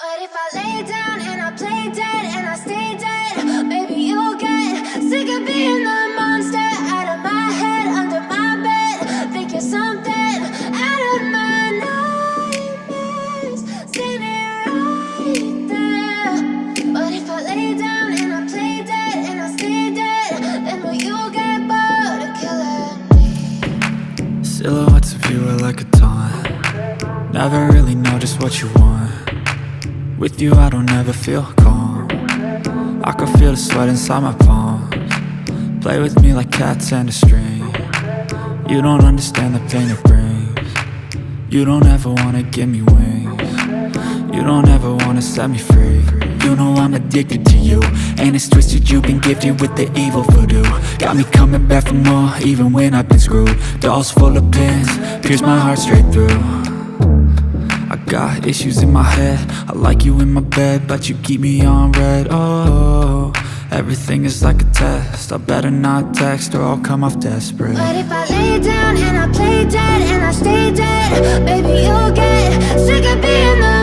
But if I lay down and I play dead and I stay dead, maybe you'll get sick of being the monster out of my head, under my bed. Think you're something out of my nightmares. See me right there. But if I lay down and I play dead and I stay dead, then will you get bored of killing me? Silhouettes of you are like a taunt. Never really know just what you want. With you I don't ever feel calm. I can feel the sweat inside my palms. Play with me like cats and a string. You don't understand the pain it brings. You don't ever wanna give me wings. You don't ever wanna set me free. You know I'm addicted to you, and it's twisted, you've been gifted with the evil voodoo. Got me coming back for more, even when I've been screwed. Dolls full of pins, pierce my heart straight through. I got issues in my head, I like you in my bed, but you keep me on red. Oh, everything is like a test. I better not text or I'll come off desperate. But if I lay down and I play dead and I stay dead, baby you'll get sick of being the